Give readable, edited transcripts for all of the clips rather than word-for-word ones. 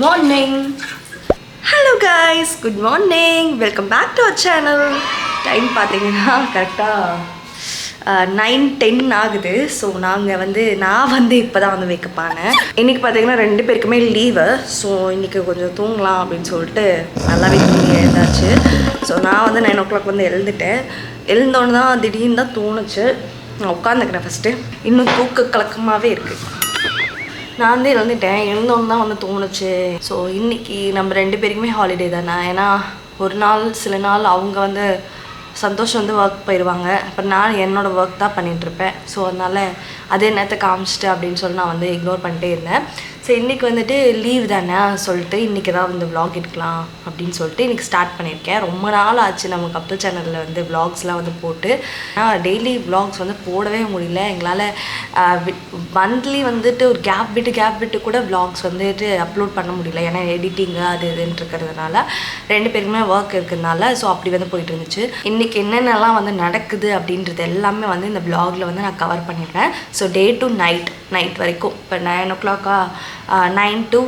morning. Hello guys, good morning. Welcome back to our channel. Time பார்த்தீங்கன்னா கரெக்டாக 9:10 ஆகுது. So நான் வந்து இப்போ தான் வந்து வேக்கப் ஆனேன். இன்றைக்கி பார்த்தீங்கன்னா 2 பேருக்குமே லீவு. ஸோ இன்றைக்கி கொஞ்சம் தூங்கலாம் அப்படின்னு சொல்லிட்டு நல்லாவே தூங்கி எழுந்தாச்சு. ஸோ நான் வந்து 9 o'clock வந்து எழுந்தோன்னு தான் திடீர்னு தான் தோணுச்சு. நான் உட்காந்துக்கிறேன் ஃபஸ்ட்டு. இன்னும் தூக்க கலக்கமாகவே இருக்குது. நான் வந்து எழுந்தோன்னு தான் வந்து தோணுச்சு. ஸோ இன்றைக்கி நம்ம 2 பேருக்குமே ஹாலிடே தானே. ஏன்னா ஒரு நாள் சில நாள் அவங்க வந்து சந்தோஷம் வந்து ஒர்க் போயிடுவாங்க. அப்புறம் நான் என்னோடய ஒர்க் தான் பண்ணிகிட்ருப்பேன். ஸோ அதனால் அதே நேரத்தை காமிச்சிட்டு அப்படின்னு சொல்லி நான் வந்து இக்னோர் பண்ணிட்டே இருந்தேன். ஸோ இன்றைக்கி வந்துட்டு லீவ் தானே சொல்லிட்டு இன்றைக்கி தான் வந்து விளாக் எடுக்கலாம் அப்படின்னு சொல்லிட்டு இன்றைக்கி ஸ்டார்ட் பண்ணியிருக்கேன். ரொம்ப நாள் ஆச்சு நம்ம கப்பல் சேனலில் வந்து விளாக்ஸ்லாம் வந்து போட்டு. ஆனால் டெய்லி விளாக்ஸ் வந்து போடவே முடியல எங்களால். மந்த்லி வந்துட்டு ஒரு கேப் விட்டு கூட விளாக்ஸ் வந்துட்டு அப்லோட் பண்ண முடியல. ஏன்னா எடிட்டிங்கு அது இதுன்ட்டு இருக்கிறதுனால 2 பேருக்குமே ஒர்க் இருக்கிறதுனால ஸோ அப்படி வந்து போயிட்டு இருந்துச்சு. இன்றைக்கி என்னென்னலாம் வந்து நடக்குது அப்படின்றது எல்லாமே வந்து இந்த விளாகில் வந்து நான் கவர் பண்ணிடுறேன். ஸோ டே டு நைட் வரைக்கும் இப்போ 9 o'clock 9 to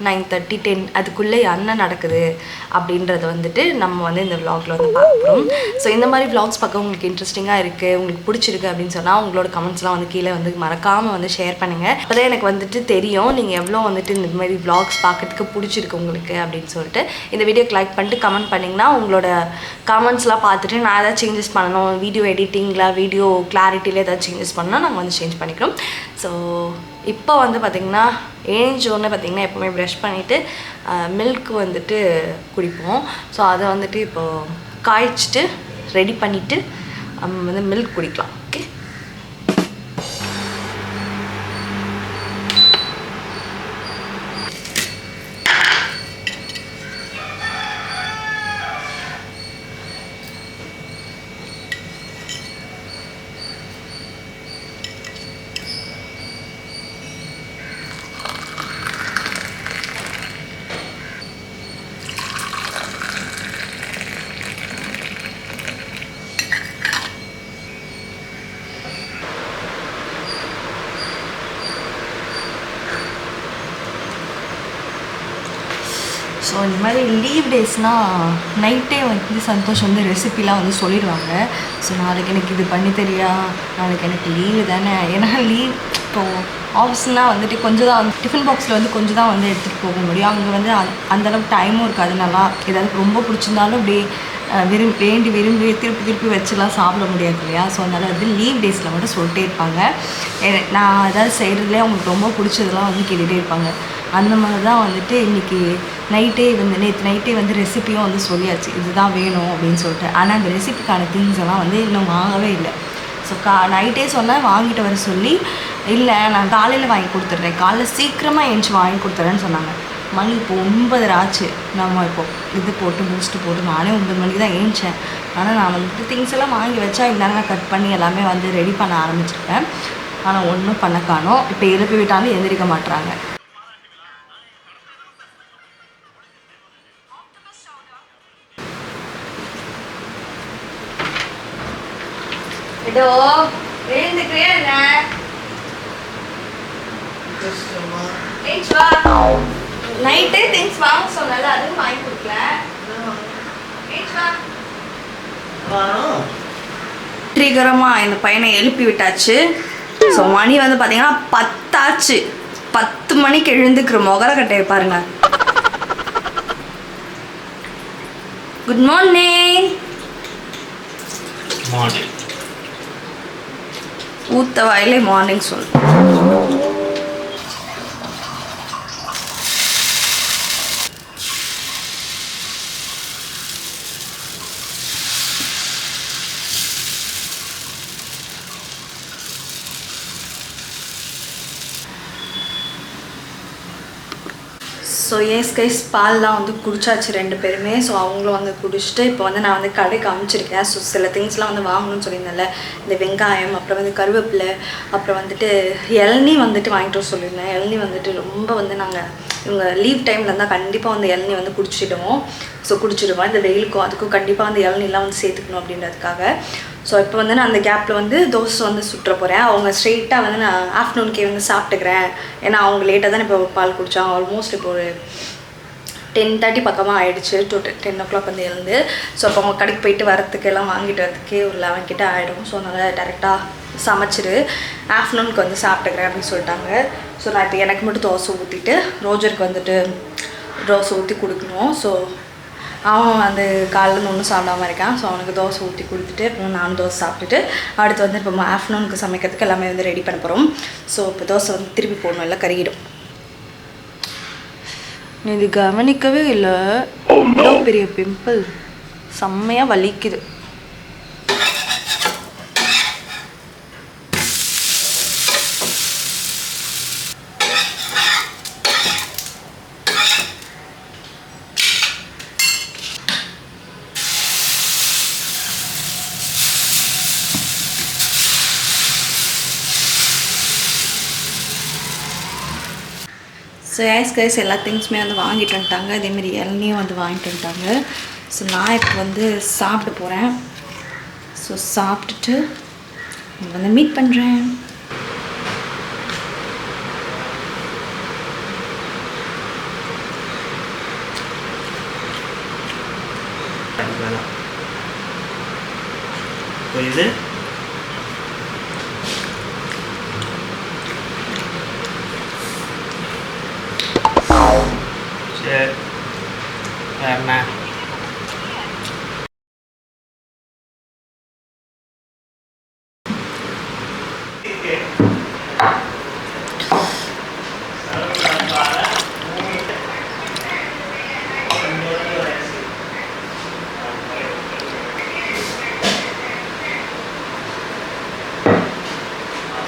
9:30 10 அதுக்குள்ளே என்ன நடக்குது அப்படின்றது வந்துட்டு நம்ம வந்து இந்த விளாகில் வந்து பார்க்குறோம். ஸோ இந்த மாதிரி விளாக்ஸ் பார்க்க உங்களுக்கு இன்ட்ரெஸ்டிங்காக இருக்குது, உங்களுக்கு பிடிச்சிருக்கு அப்படின்னு சொன்னால் உங்களோட கமெண்ட்ஸ்லாம் வந்து கீழே வந்து மறக்காமல் வந்து ஷேர் பண்ணுங்கள். அப்போ தான் எனக்கு வந்துட்டு தெரியும் நீங்கள் எவ்வளோ வந்துட்டு இந்த மாதிரி விளாக்ஸ் பார்க்கறதுக்கு பிடிச்சிருக்கு உங்களுக்கு அப்படின்னு சொல்லிட்டு. இந்த வீடியோக்கு லைக் பண்ணிட்டு கமெண்ட் பண்ணிங்கன்னா உங்களோட கமெண்ட்ஸ்லாம் பார்த்துட்டு நான் ஏதாவது சேஞ்சஸ் பண்ணணும், வீடியோ எடிட்டிங்கில் வீடியோ கிளாரிட்டியில் ஏதாவது சேஞ்சஸ் பண்ணால் நாங்கள் வந்து சேஞ்ச் பண்ணிக்கிறோம். ஸோ இப்போ வந்து பார்த்திங்கன்னா ஏஞ்சோன்னு பார்த்திங்கன்னா எப்போவுமே ப்ரஷ் பண்ணிவிட்டு மில்க் வந்துட்டு குடிப்போம். ஸோ அதை வந்துட்டு இப்போது காய்ச்சிட்டு ரெடி பண்ணிவிட்டு வந்து மில்க் குடிக்கலாம். ஓகே, ஸோ இந்த மாதிரி லீவ் டேஸ்னால் நைட்டே வந்து சந்தோஷம் வந்து ரெசிபிலாம் வந்து சொல்லிடுவாங்க. ஸோ நாளைக்கு எனக்கு இது பண்ணி தெரியா, நாளைக்கு எனக்கு லீவு தானே. ஏன்னா லீவ் இப்போது ஆஃபீஸ்னால் வந்துட்டு கொஞ்சம் தான் வந்து டிஃபன் பாக்ஸில் வந்து கொஞ்சம் தான் வந்து எடுத்துகிட்டு போக முடியும். அங்கே வந்து அந்தளவுக்கு டைமும் இருக்காது. நல்லா ஏதாவது ரொம்ப பிடிச்சிருந்தாலும் அப்படியே விரும்பி திருப்பி வச்சுலாம் சாப்பிட முடியாது இல்லையா. ஸோ அதனால் வந்து லீவ் டேஸில் மட்டும் சொல்லிட்டே இருப்பாங்க. நான் அதாவது செய்கிறதுலேயே அவங்களுக்கு ரொம்ப பிடிச்சதெல்லாம் வந்து கேட்டுகிட்டே இருப்பாங்க. அந்த மாதிரி தான் வந்துட்டு இன்றைக்கி நேற்று நைட்டே வந்து ரெசிப்பியும் வந்து சொல்லியாச்சு, இதுதான் வேணும் அப்படின்னு சொல்லிட்டு. ஆனால் அந்த ரெசிபிக்கான திங்ஸ் எல்லாம் வந்து இன்னும் வாங்கவே இல்லை. ஸோ நைட்டே சொன்னேன் வாங்கிட்டு வர சொல்லி, இல்லை நான் காலையில் வாங்கி கொடுத்துட்றேன், காலைல சீக்கிரமாக எழுந்துச்சி வாங்கி கொடுத்துட்றேன்னு சொன்னாங்க. மணி இப்போ 9 ஆச்சு. நம்ம இப்போது இது போட்டு பூஸ்ட்டு போட்டு நானே 9 மணிக்கு தான் எழுந்தேன். ஆனால் நான் வந்துட்டு திங்ஸ் எல்லாம் வாங்கி வச்சா இந்நேரம் கட் பண்ணி எல்லாமே வந்து ரெடி பண்ண ஆரம்பிச்சிருப்பேன். ஆனால் ஒன்றும் பண்ண காணோம். இப்போ எழுப்பி விட்டாலும் எந்திரிக்க மாட்டுறாங்க. நைட்டே திங்ஸ் வாங்க சொன்னால அதுவும் வாங்கி கொடுக்கல. வெற்றிகரமாக இந்த பையனை எழுப்பி விட்டாச்சு. ஸோ மணி வந்து பார்த்தீங்கன்னா 10 ஆச்சு. 10 மணிக்கு எழுந்துக்கிற முகர கட்டையை பாருங்க. Good morning. ஊத்த வாயிலே மார்னிங் சொல். ஸோ எஸ் கைஸ் பால்லாம் வந்து குடிச்சாச்சு 2 பேருமே. ஸோ அவங்களும் வந்து குடிச்சிட்டு இப்போ வந்து நான் வந்து கடைக்கு அனுப்பிச்சிருக்கேன். ஸோ சில திங்ஸ்லாம் வந்து வாங்கணும்னு சொல்லியிருந்தேன்ல, இந்த வெங்காயம், அப்புறம் வந்து கருவேப்பிலை, அப்புறம் வந்துட்டு இளநீ வந்துட்டு வாங்கிட்டு வர சொல்லியிருந்தேன். இளநீ வந்துட்டு ரொம்ப வந்து நாங்கள் இவங்க லீவ் டைமில் இருந்தால் கண்டிப்பாக வந்து இளநீ வந்து குடிச்சிடுவோம். ஸோ குடிச்சிடுவோம். இந்த வெயிலுக்கும் அதுக்கும் கண்டிப்பாக வந்து இளநீலாம் வந்து சேர்த்துக்கணும் அப்படின்றதுக்காக. ஸோ இப்போ வந்து நான் அந்த கேப்பில் வந்து தோசை வந்து சுட்டுற போகிறேன். அவங்க ஸ்ட்ரெயிட்டாக வந்து நான் ஆஃப்டர்நூனுக்கே வந்து சாப்பிட்டுக்கிறேன். ஏன்னா அவங்க லேட்டாக தான் இப்போ பால் குடித்தாங்க. ஆல்மோஸ்ட் இப்போ ஒரு 10:30 பக்கமாக ஆகிடுச்சு. 10 o'clock வந்து எழுந்து. ஸோ அப்போ அவங்க கடைக்கு போயிட்டு வரத்துக்கு எல்லாம் வாங்கிட்டு வரதுக்கே ஒரு 11 கிட்ட ஆகிடும். ஸோ அதனால் டேரெக்டாக சமைச்சிரு ஆஃப்டர்நூனுக்கு வந்து சாப்பிட்டுக்கிறேன் அப்படின்னு சொல்லிட்டாங்க. ஸோ நான் இப்போ எனக்கு மட்டும் தோசை ஊற்றிட்டு ரோஜருக்கு வந்துட்டு தோசை ஊற்றி கொடுக்கணும். ஸோ அவன் வந்து காலையில் ஒன்றும் சாப்பிடாம இருக்கான். ஸோ அவனுக்கு தோசை ஊற்றி கொடுத்துட்டு அப்புறம் நானும் தோசை சாப்பிட்டுட்டு அடுத்து வந்து இப்போ ஆஃப்டர்நூனுக்கு சமைக்கிறதுக்கு எல்லாமே வந்து ரெடி பண்ண போகிறோம். ஸோ இப்போ தோசை வந்து திருப்பி போடணும், எல்லாம் கருகிடும். இது கவனிக்கவே இல்லை, இவ்வளோ பெரிய பிம்பிள் செம்மையாக வலிக்குது. ஸோ கைஸ் எல்லா திங்ஸுமே வந்து வாங்கிட்டு வந்துட்டாங்க. அதேமாதிரி இளநியும் வந்து வாங்கிட்டு வந்துட்டாங்க. ஸோ நான் இப்போ வந்து சாப்பிட போகிறேன். ஸோ சாப்பிட்டுட்டு வந்து மீட் பண்ணுறேன். புரியுது? சரி வேறண்ணா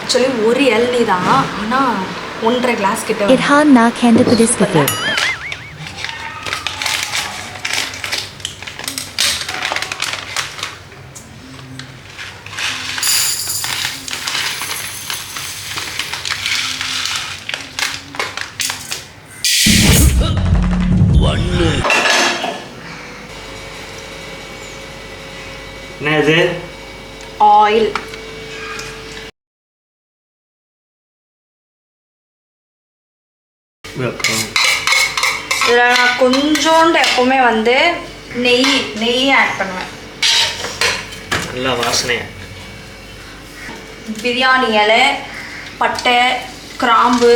ஆக்சுவலி ஒரு இளநீ தான், ஆனால் 1.5 கிளாஸ் கிட்ட. It har nak hente på diskette. என்ன இது? ஆயில். இதில் நான் கொஞ்சோண்டு எப்போவுமே வந்து நெய் ஆட் பண்ணுவேன். நல்லா வாசனையா. பிரியாணி இலை, பட்டை, கிராம்பு,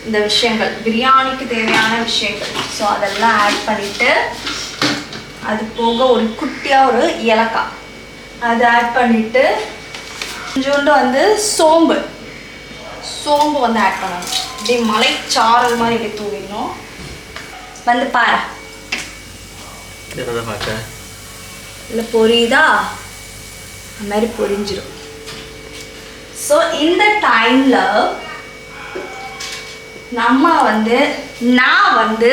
இந்த விஷயங்கள் பிரியாணிக்கு தேவையான விஷயங்கள். ஸோ அதெல்லாம் ஆட் பண்ணிவிட்டு அது போக ஒரு குட்டியாக ஒரு ஏலக்காய் அது ஆட் பண்ணிவிட்டு கொஞ்சோண்டு வந்து சோம்பு வந்து ஆட் பண்ணணும். இப்படி மலைச்சாரல் மாதிரி இப்படி தூவிடணும். வந்து பாரு, பார்க்க இல்லை பொரியுதா, அந்த மாதிரி பொரிஞ்சிடும். ஸோ இந்த டைமில் நான் வந்து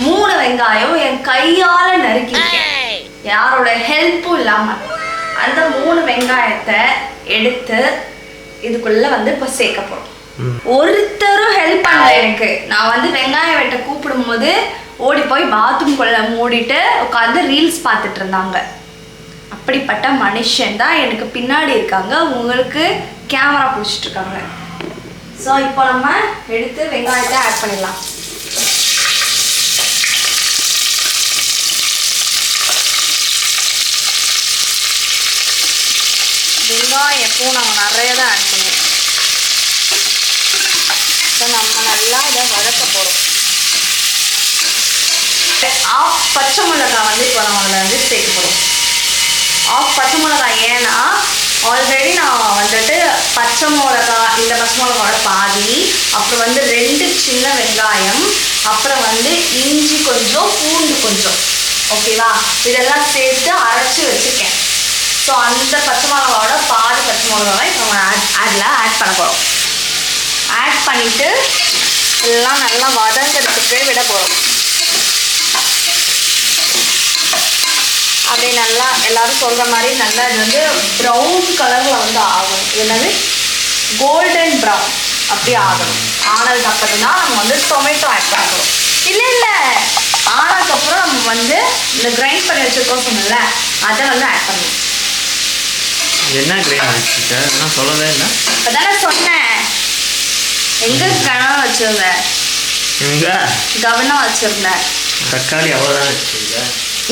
3 வெங்காயம் என் கையால் நறுக்கிட்டேன், யாரோட ஹெல்ப்பும் இல்லாமல். அந்த 3 வெங்காயத்தை எடுத்து இதுக்குள்ளே வந்து இப்போ சேர்க்க போகிறோம். ஒருத்தரும் ஹெல்ப் பண்ணல எனக்கு. நான் வந்து வெங்காயம் வெட்ட கூப்பிடும் போது ஓடி போய் பாத்ரூம்குள்ளே மூடிட்டு உட்காந்து ரீல்ஸ் பார்த்துட்டு இருந்தாங்க. அப்படிப்பட்ட மனுஷன் தான் எனக்கு பின்னாடி இருக்காங்க, உங்களுக்கு கேமரா பிடிச்சிட்டு இருக்காங்க. ஸோ இப்போ நம்ம எடுத்து வெங்காயத்தை ஆட் பண்ணிடலாம். வெங்காயம் எப்பவும் நாங்கள் நிறைய தான் ஆட் பண்ணுவோம். ஸோ நம்ம நல்லா இதை வதக்க போகிறோம். ஆஃப் பச்சை மிளகாய் வந்து இப்போ நம்ம அதில் வந்து சேர்க்க போகிறோம். ஆஃப் பச்சை மிளகாய் ஏன்னா ஆல்ரெடி நான் வந்துட்டு பச்சை மிளகா, இந்த பச்சை மிளகாவோட பாதி, அப்புறம் வந்து 2 சின்ன வெங்காயம், அப்புறம் வந்து இஞ்சி கொஞ்சம், பூண்டு கொஞ்சம், ஓகேவா, இதெல்லாம் சேர்த்து அரைச்சி வச்சுருக்கேன். ஸோ அந்த பச்சை மிளகாவோட பாதி பச்சை மிளகாவை இப்போ நம்ம அதில் ஆட் பண்ண போகிறோம். ஆட் பண்ணிவிட்டு எல்லாம் நல்லா வதங்கிறதுக்கு விட போகிறோம். அப்படியே நல்லா எல்லோரும் சொல்கிற மாதிரி நல்லா இது வந்து ப்ரௌன் கலரில் வந்து ஆகணும். என்னது கோல்டன் ப்ரௌன் அப்படி ஆகணும். ஆனதுக்கப்புறம் தான் நம்ம வந்து டொமேட்டோ ஆட் பண்ண போகிறோம். இல்லை ஆனதுக்கப்புறம் நம்ம வந்து இந்த கிரைண்ட் பண்ணி வச்சுருக்கோம் சொன்னல, அதை வந்து ஆட் பண்ணணும். என்ன கிரேவி வச்சுக்கிட்ட நான் சொல்லவே இல்லை. அதானே சொன்னேன். எங்க கவனம் வச்சிருந்தேன். எங்க கவனம் வச்சிருந்தேன். தக்காளி அவ்வளோதான் வச்சுருக்க.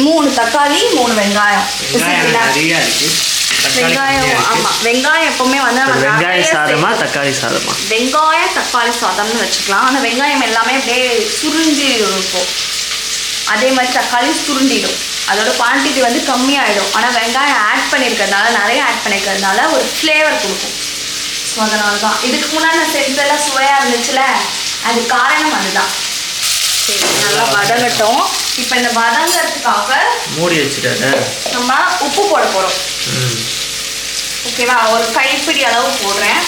3 தக்காளி 3 வெங்காயம். வெங்காயம் நிறையா இருக்கு. வெங்காயம் ஆமா, வெங்காயம் எப்பவுமே வந்து வெங்காய சாதமா தக்காளி சாதமா? வெங்காய தக்காளி சாதம்னு வச்சுக்கலாம். ஆனால் வெங்காயம் எல்லாமே அப்படியே சுருண்டி இருக்கும். அதே மாதிரி தக்காளி சுருண்டிடும். அதோட குவான்டிட்டி வந்து கம்மியாயிடும். ஆனால் வெங்காயம் ஆட் பண்ணியிருக்கிறதுனால, நிறைய ஆட் பண்ணியிருக்கிறதுனால ஒரு ஃப்ளேவர் கொடுக்கும். ஸோ அதனால தான் இதுக்கு முன்னாடி நான் செஞ்சதெல்லாம் சுவையாக இருந்துச்சுல, அது காரணம் அதுதான். சரி, நல்லா வதங்கட்டும். இப்போ இந்த வதங்கிறதுக்காக மூடி வச்சுட்டாரு. நம்ம உப்பு போட போகிறோம். ஓகேவா? ஒரு கைப்பிடி அளவு போடுறேன்.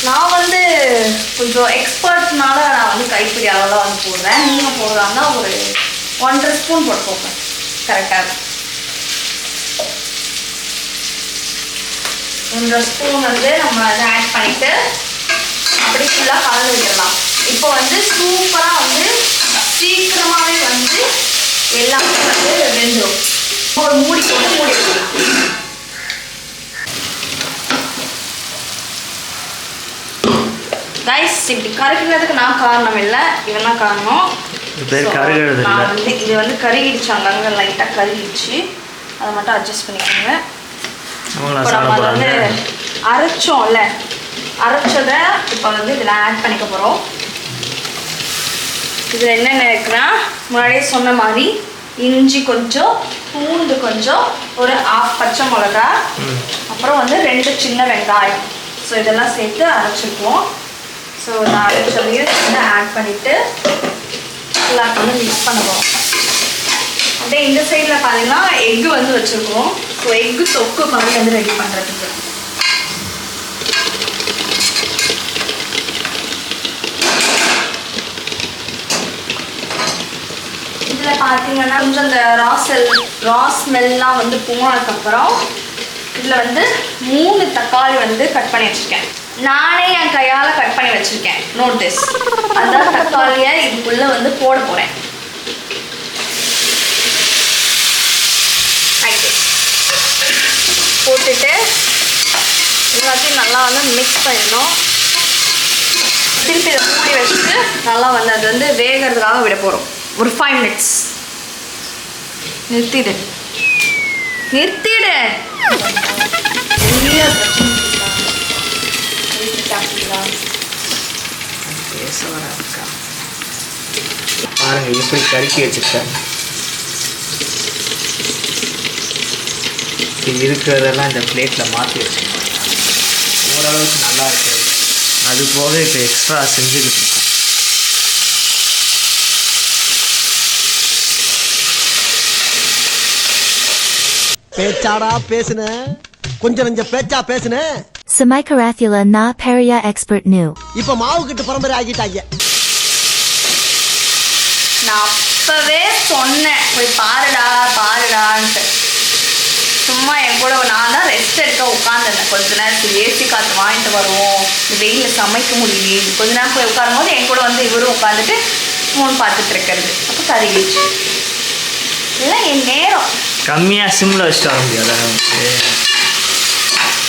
நான் வந்து கொஞ்சம் எக்ஸ்பர்ட்னால நான் வந்து கைப்பிடி அளவில் வந்து போடுறேன். நீங்கள் போடுறாங்கன்னா ஒரு 1.5 ஸ்பூன் போட்டுக்கோங்க. கரெக்டாக 1.5 ஸ்பூன் வந்து நம்ம அதை ஆட் பண்ணிவிட்டு அப்படி ஃபுல்லாக கலந்து விட்டுடலாம். இப்போ வந்து சூப்பராக வந்து சீக்கிரமாகவே வந்து எல்லாமே வந்து வெந்துடும். ஒரு மூடி போட்டு மூடி வைக்கலாம். கைஸ், இப்படி கருகிறதுக்கு நான் காரணம் இல்லை, இவன் தான் காரணம். நான் வந்து இது வந்து கருகிடுச்சு, அங்கங்கே லைட்டாக கருகிடுச்சு. அதை மட்டும் அட்ஜஸ்ட் பண்ணிக்கோங்க. இப்போ நம்ம வந்து அரைச்சோம்ல, அரைச்சதை இப்போ வந்து இதில் ஆட் பண்ணிக்க போகிறோம். இதில் என்னென்ன இருக்குன்னா, முன்னாடியே சொன்ன மாதிரி இஞ்சி கொஞ்சம், பூண்டு கொஞ்சம், ஒரு 1/2 பச்சை மிளகா, அப்புறம் வந்து 2 சின்ன வெங்காயம். ஸோ இதெல்லாம் சேர்த்து அரைச்சிக்குவோம். ஸோ நான் அரைச்சதையும் வந்து ஆட் பண்ணிவிட்டு எல்லாத்தையும் வந்து மிக்ஸ் பண்ண போகிறோம். அப்படியே இந்த சைடில் பார்த்தீங்கன்னா எக்கு வந்து வச்சுருக்கோம். ஸோ எக்கு தொக்கு மாதிரி வந்து ரெடி பண்ணுறதுக்கு. இதில் பார்த்தீங்கன்னா கொஞ்சம் இந்த ரா ஸ்மெல்லாம் வந்து போனதுக்கப்புறம் இதில் வந்து 3 தக்காளி வந்து கட் பண்ணி வச்சுருக்கேன். நானே என் கையால் கட் பண்ணி வச்சுருக்கேன். Note this. அந்த தக்காளியை இதுக்குள்ளே வந்து போட போகிறேன். போட்டுட்டு எல்லாத்தையும் நல்லா வந்து மிக்ஸ் பண்ணிடணும். திருப்பி இதை மூடி வச்சுட்டு நல்லா வந்து அது வந்து வேகிறதுக்காக விட போகிறோம். ஒரு 5 மினிட்ஸ். நிறுத்திடு. பாருங்க எப்படி கருக்கி வச்சிருக்காங்க. இருக்கிறதெல்லாம் இந்த பிளேட்டில் மாற்றி வச்சுருக்கோம். ஓரளவுக்கு நல்லா இருக்குது. அது போக இப்போ எக்ஸ்ட்ரா செஞ்சுக்கிட்டு இருக்கோம். பேச்சாடா பேசுன, கொஞ்சம் நெஞ்ச பேச்சா பேசுன. Samikarathula na Paria expert new. இப்ப மாவு கிட்ட பரம்பரை ஆகிட்டாங்க. நான் அப்பவே சொன்னேன், போய் பாருடான்ட்டு. சும்மா என் கூட நான் தான் ரெஸ்ட் எடுக்க உட்காந்துருந்தேன். கொஞ்ச நேரத்துக்கு ஏசி காற்று வாங்கிட்டு வருவோம், இந்த வெயிலில் சமைக்க முடியலையே, கொஞ்ச நேரம் போய் உட்காரும் போது என் கூட வந்து இவரும் உட்காந்துட்டு ஃபோன் பார்த்துட்டு இருக்கிறது. அப்போ கருகிடுச்சு. இல்லை என் நேரம் கம்மியாக சிம்மில் வச்சுட்டு வர முடியாது.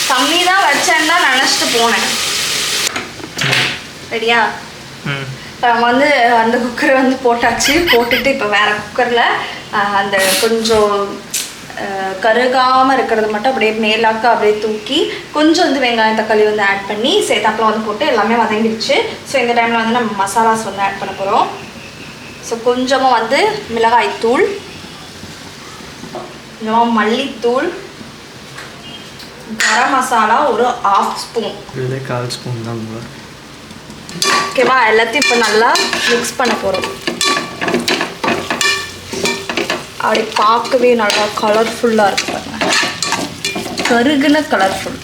கம்மி தான் வச்சேன்னு தான் நினச்சிட்டு போனேன். ரெடியா? இப்போ நம்ம வந்து அந்த குக்கரை வந்து போட்டாச்சு. போட்டுட்டு இப்போ வேறு குக்கரில் அந்த கொஞ்சம் கருகாமல் இருக்கிறது மட்டும் அப்படியே மேலாக்க அப்படியே தூக்கி கொஞ்சம் வந்து வெங்காயம் தக்காளி வந்து ஆட் பண்ணி சேர்த்தாப்பில் வந்து போட்டு எல்லாமே வதங்கிடுச்சு. ஸோ இந்த டைமில் வந்து நம்ம மசாலாஸ் வந்து ஆட் பண்ண போகிறோம். ஸோ கொஞ்சமாக வந்து மிளகாய்த்தூள், கொஞ்சமாக மல்லித்தூள், கரம் மசாலா ஒரு 1/2 ஸ்பூன், 1/4 ஸ்பூன் தான். ஓகேவா? எல்லாத்தையும் இப்போ நல்லா மிக்ஸ் பண்ண போகிறோம். அப்படி பார்க்கவே நல்லா கலர்ஃபுல்லாக இருக்கு பாருங்க, கருகுன கலர்ஃபுல்.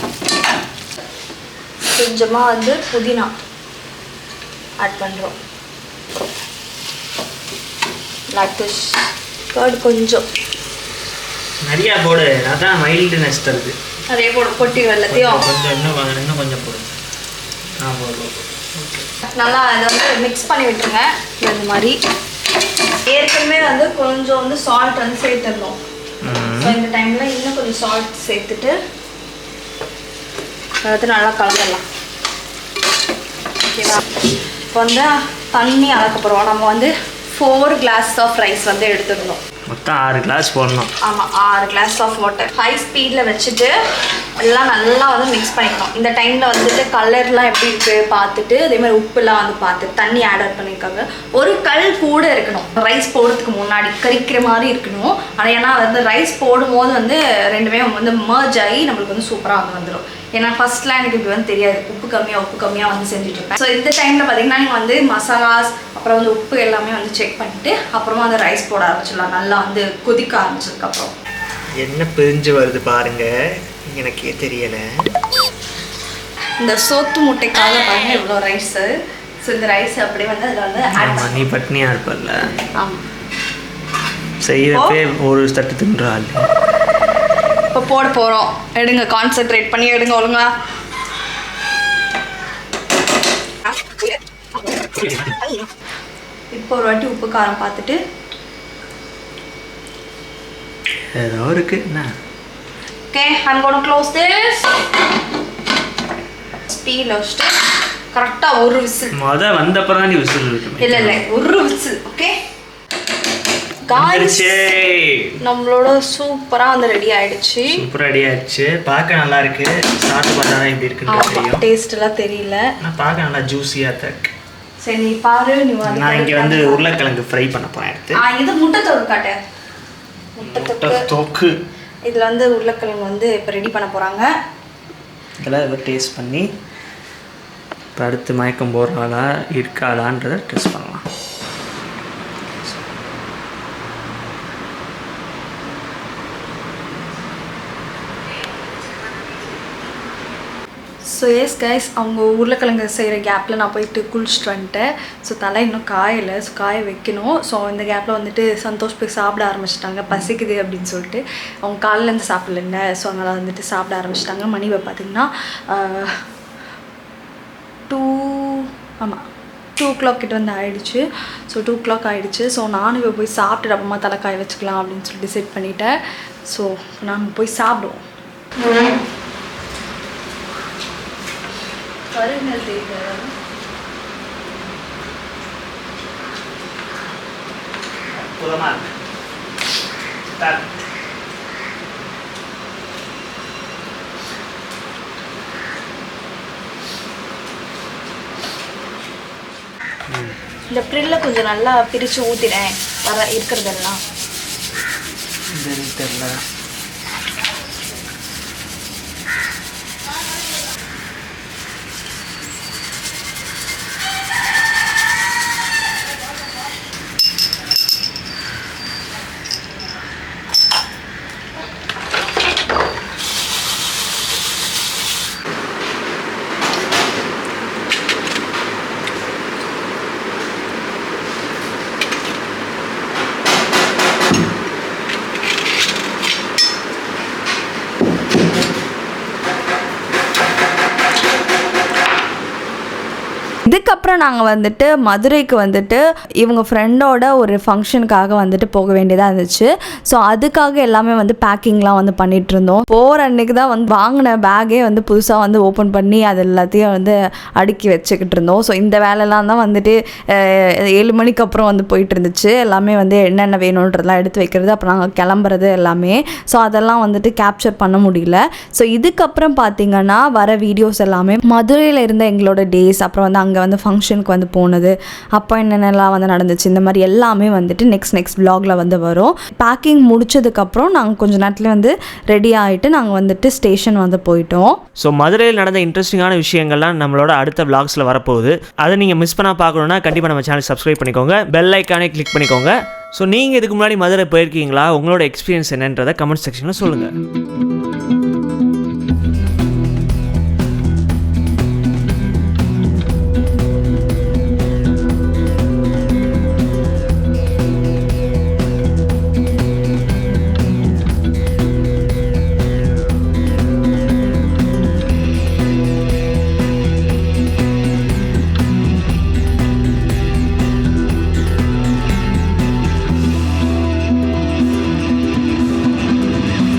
கொஞ்சமாக வந்து புதினா ஆட் பண்ணுறோம். லாக்டோஸ் கர்டு கொஞ்சம் நிறையா போடு, அதான் மைல்டுனஸ் தருது. நிறைய போடு, கொட்டி எல்லாத்தையும் கொஞ்சம் இன்னும் கொஞ்சம் போடுங்க. நல்லா இதை வந்து மிக்ஸ் பண்ணி விட்டுருங்க. இந்த மாதிரி ஏற்கனவே வந்து கொஞ்சம் வந்து சால்ட் வந்து சேர்த்துடணும். ஸோ இந்த டைமில் இன்னும் கொஞ்சம் சால்ட் சேர்த்துட்டு எல்லாத்தையும் நல்லா கலந்துடலாம். ஓகேவா? இப்போ வந்து தண்ணி அளக்க போகிறோம். நம்ம வந்து 4 கிளாஸ் ஆஃப் ரைஸ் வந்து எடுத்துக்கணும். மொத்தம் 6 கிளாஸ் போடணும். ஆமாம், 6 கிளாஸ் ஆஃப் வாட்டர். ஹை ஸ்பீடில் வச்சுட்டு எல்லாம் நல்லா வந்து மிக்ஸ் பண்ணிக்கணும். இந்த டைமில் வந்துட்டு கலர்லாம் எப்படி இருக்குது பார்த்துட்டு, அதேமாதிரி உப்புலாம் வந்து பார்த்துட்டு தண்ணி ஆட் பண்ணியிருக்காங்க. ஒரு கல் கூட இருக்கணும் ரைஸ் போடுறதுக்கு முன்னாடி, கறிக்கிற மாதிரி இருக்கணும். ஆனால் ஏன்னா வந்து ரைஸ் போடும்போது வந்து ரெண்டுமே வந்து மர்ஜ் ஆகி நம்மளுக்கு வந்து சூப்பராக வந்து வந்துடும். ஏன்னா ஃபர்ஸ்ட்லாம் எனக்கு இப்படி வந்து தெரியாது, உப்பு கம்மியாக வந்து செஞ்சுட்ருப்பேன். ஸோ இந்த டைமில் பார்த்தீங்கன்னா நீங்கள் வந்து மசாலாஸ் அப்புறம் வந்து உப்பு எல்லாமே வந்து செக் பண்ணிவிட்டு அப்புறமா அந்த ரைஸ் போட ஆரம்பிச்சிடலாம். நல்லா வந்து கொதிக்க ஆரம்பிச்சதுக்கப்புறம் என்ன பிரிஞ்சு வருது பாருங்க, எனக்கே தெரியலை. இந்த சோத்து முட்டைக்காக பாருங்கள் இவ்வளோ ரைஸு. ஸோ இந்த ரைஸ் அப்படியே வந்து அதில் வந்து ஆட் பண்ணி. நீ பட்னியாக இருப்பல்ல? ஆமாம், செய்கிறப்பே ஒரு தட்டு தின்றாள். இப்போ போட போகிறோம். எடுங்க, கான்சென்ட்ரேட் பண்ணி எடுங்க ஒழுங்கா. இப்போ ஒரு வாட்டி உப்பு காரம் பார்த்துட்டு ஏதோ இருக்கு என்ன. Okay, I'm going to close this. ஸ்பீடில் வச்சுட்டு கரெக்டாக ஒரு விசில். வந்தப்பறம் தான் நீ விசில் விட்டு. இல்லை ஒரு விசில். ஓகே காய்ஸ், நம்மளோட சூப்பராக வந்து ரெடி ஆயிடுச்சு. சூப்பராக ரெடி ஆயிடுச்சு. பார்க்க நல்லா இருக்கு. சாப்பிட்டு பார்த்தா தான் எப்படி இருக்குன்னு தெரியும். டேஸ்ட் எல்லாம் தெரியல, நான் பார்க்க நல்லா ஜூஸியாக தான் இருக்கு. சரி நீ பாரு. நீ வந்து நான் இங்கே வந்து உருளைக்கிழங்கு ஃப்ரை பண்ண போகிறேன் எடுத்து. இது முட்டை தொக்கு காட்டு. முட்டை தொக்கு. இதில் வந்து உருளைக்கிழங்கு வந்து இப்போ ரெடி பண்ண போகிறாங்க. இதெல்லாம் ஏதோ டேஸ்ட் பண்ணி இப்போ அடுத்து மயக்கம் போடுறாளா இருக்காளான்றதை டெஸ்ட் பண்ணலாம். ஸோ எஸ் கைஸ், அவங்க உருளைக்கிழங்கு செய்கிற கேப்பில் நான் போயிட்டு குளிச்சுட்டு வந்துட்டேன். ஸோ தலை இன்னும் காயலை, ஸோ காய வைக்கணும். ஸோ இந்த கேப்பில் வந்துட்டு சந்தோஷ் போய் சாப்பிட ஆரம்பிச்சிட்டாங்க, பசிக்குது அப்படின்னு சொல்லிட்டு. அவங்க காலையிலேருந்து சாப்பிடலங்க, ஸோ அதனால் வந்துட்டு சாப்பிட ஆரம்பிச்சிட்டாங்க. மணி பார்த்திங்கன்னா 2 o'clock கிட்ட வந்து ஆகிடுச்சு. ஸோ 2 o'clock ஆகிடுச்சு. ஸோ நானும் இப்போ போய் சாப்பிட்டுட்டு அப்புறமா தலை காய வச்சுக்கலாம் அப்படின்னு சொல்லி டிசைட் பண்ணிட்டேன். ஸோ நாங்கள் போய் சாப்பிடுவோம். கருங்கல் தேவை. இந்த ப்ரில்ல கொஞ்சம் நல்லா பிரித்து ஊற்றினேன் இருக்கிறதெல்லாம். தெரியல. இதுக்கப்புறம் நாங்கள் வந்துட்டு மதுரைக்கு வந்துட்டு இவங்க ஃப்ரெண்டோட ஒரு ஃபங்க்ஷனுக்காக வந்துட்டு போக வேண்டியதாக இருந்துச்சு. ஸோ அதுக்காக எல்லாமே வந்து பேக்கிங்லாம் வந்து பண்ணிகிட்டு இருந்தோம். போகிற அன்றைக்கி தான் வந்து வாங்கின பேக்கே வந்து புதுசாக வந்து ஓப்பன் பண்ணி அது எல்லாத்தையும் வந்து அடுக்கி வச்சுக்கிட்டு இருந்தோம். ஸோ இந்த வேலைலாம் தான் வந்துட்டு 7 மணிக்கு அப்புறம் வந்து போயிட்டு இருந்துச்சு. எல்லாமே வந்து என்னென்ன வேணுன்றதெல்லாம் எடுத்து வைக்கிறது, அப்புறம் நாங்கள் கிளம்புறது எல்லாமே. ஸோ அதெல்லாம் வந்துட்டு கேப்சர் பண்ண முடியல. ஸோ இதுக்கப்புறம் பார்த்திங்கன்னா வர வீடியோஸ் எல்லாமே மதுரையில் இருந்த எங்களோட டேஸ், அப்புறம் வந்து அங்கே வந்து ஃபங்க்ஷனுக்கு வந்து போனது, அப்போ என்னென்னலாம் வந்து நடந்துச்சு, இந்த மாதிரி எல்லாமே வந்துட்டு நெக்ஸ்ட் vlogல வந்து வரும். பேக்கிங் முடிச்சதுக்கப்புறம் நாங்கள் கொஞ்ச நேரத்தில் வந்து ரெடி ஆகிட்டு நாங்கள் வந்துட்டு ஸ்டேஷன் வந்து போயிட்டோம். ஸோ மதுரையில் நடந்த இன்ட்ரெஸ்டிங்கான விஷயங்கள்லாம் நம்மளோட அடுத்த vlogsல வரப்போகுது. அதை நீங்கள் மிஸ் பண்ணால் பார்க்கணுன்னா கண்டிப்பாக நம்ம சேனல் சப்ஸ்கிரைப் பண்ணிக்கோங்க, பெல் ஐக்கானே கிளிக் பண்ணிக்கோங்க. ஸோ நீங்கள் இதுக்கு முன்னாடி மதுரை போயிருக்கீங்களா, உங்களோட எக்ஸ்பீரியன்ஸ் என்னன்றதை கமெண்ட் செக்ஷனில் சொல்லுங்கள்.